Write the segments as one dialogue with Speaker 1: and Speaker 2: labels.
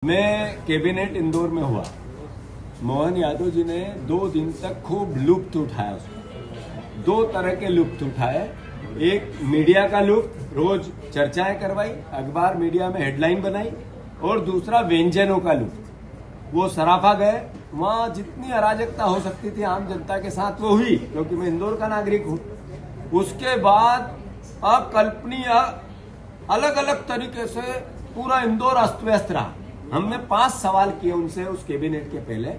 Speaker 1: मैं कैबिनेट इंदौर में हुआ। मोहन यादव जी ने 2 दिन तक खूब लुत्फ उठाया। उसमें 2 तरह के लुत्फ उठाए। एक मीडिया का लुत्फ, रोज चर्चाएं करवाई, अखबार मीडिया में हेडलाइन बनाई, और दूसरा व्यंजनों का लुत्फ। वो सराफा गए, वहां जितनी अराजकता हो सकती थी आम जनता के साथ वो हुई, क्योंकि मैं इंदौर का नागरिक हूं। उसके बाद अकल्पनीय अलग अलग तरीके से पूरा इंदौर अस्त व्यस्त रहा। हमने 5 सवाल किए उनसे उस कैबिनेट के पहले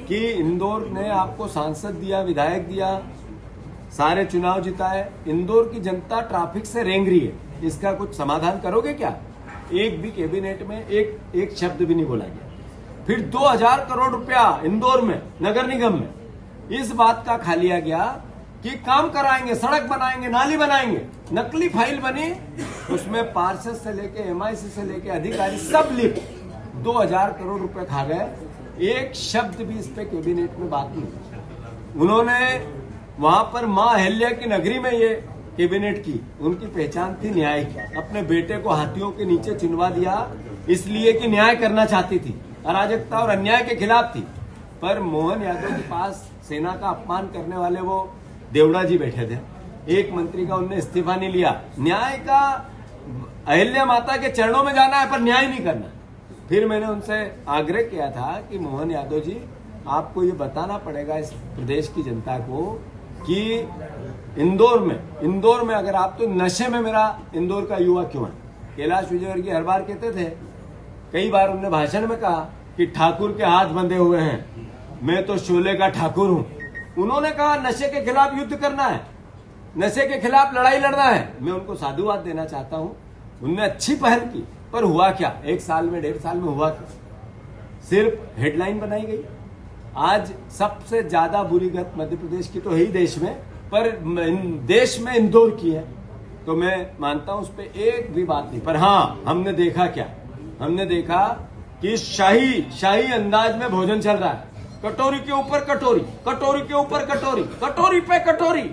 Speaker 1: कि इंदौर ने आपको सांसद दिया, विधायक दिया, सारे चुनाव जिताए, इंदौर की जनता ट्रैफिक से रेंग रही है, इसका कुछ समाधान करोगे क्या? एक भी कैबिनेट में एक शब्द भी नहीं बोला गया। फिर 2000 करोड़ रुपया इंदौर में नगर निगम में इस बात का खा लिया गया कि काम कराएंगे, सड़क बनाएंगे, नाली बनाएंगे। नकली फाइल बनी, उसमें पार्षद से लेके MIC से लेके अधिकारी सब लिख 2000 करोड़ रुपए खा गए। एक शब्द भी इस पे कैबिनेट में बात नहीं। उन्होंने वहां पर मां अहिल्या की नगरी में ये कैबिनेट की, उनकी पहचान थी न्याय की। अपने बेटे को हाथियों के नीचे चिनवा दिया इसलिए कि न्याय करना चाहती थी, अराजकता और अन्याय के खिलाफ थी। पर मोहन यादव के पास सेना का अपमान करने वाले वो देवड़ा जी बैठे थे। एक मंत्री का उनने इस्तीफा नहीं लिया। न्याय का अहिल्या माता के चरणों में जाना है पर न्याय नहीं करना। फिर मैंने उनसे आग्रह किया था कि मोहन यादव जी, आपको ये बताना पड़ेगा इस प्रदेश की जनता को कि इंदौर में अगर आप, तो नशे में मेरा इंदौर का युवा क्यों है? कैलाश विजयवर्गीय हर बार कहते थे, कई बार उन्होंने भाषण में कहा कि ठाकुर के हाथ बंधे हुए हैं, मैं तो शोले का ठाकुर हूं। उन्होंने कहा नशे के खिलाफ युद्ध करना है, नशे के खिलाफ लड़ाई लड़ना है। मैं उनको साधुवाद देना चाहता हूं, उनने अच्छी पहल की, पर हुआ क्या? 1 साल में, 1.5 साल में हुआ क्या? सिर्फ हेडलाइन बनाई गई। आज सबसे ज्यादा बुरी गत मध्य प्रदेश की तो है ही देश में, पर देश में इंदौर की है। तो मैं मानता हूं उस पर एक भी बात नहीं। पर हाँ, हमने देखा क्या? हमने देखा कि शाही अंदाज में भोजन चल रहा है। कटोरी के ऊपर कटोरी, कटोरी के ऊपर कटोरी, कटोरी पे कटोरी,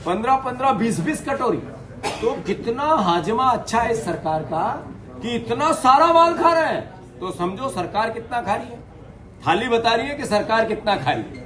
Speaker 1: 15-15, 20-20 कटोरी। तो कितना हाजमा अच्छा है इस सरकार का कि इतना सारा माल खा रहे हैं। तो समझो सरकार कितना खा रही है। थाली बता रही है कि सरकार कितना खा रही है।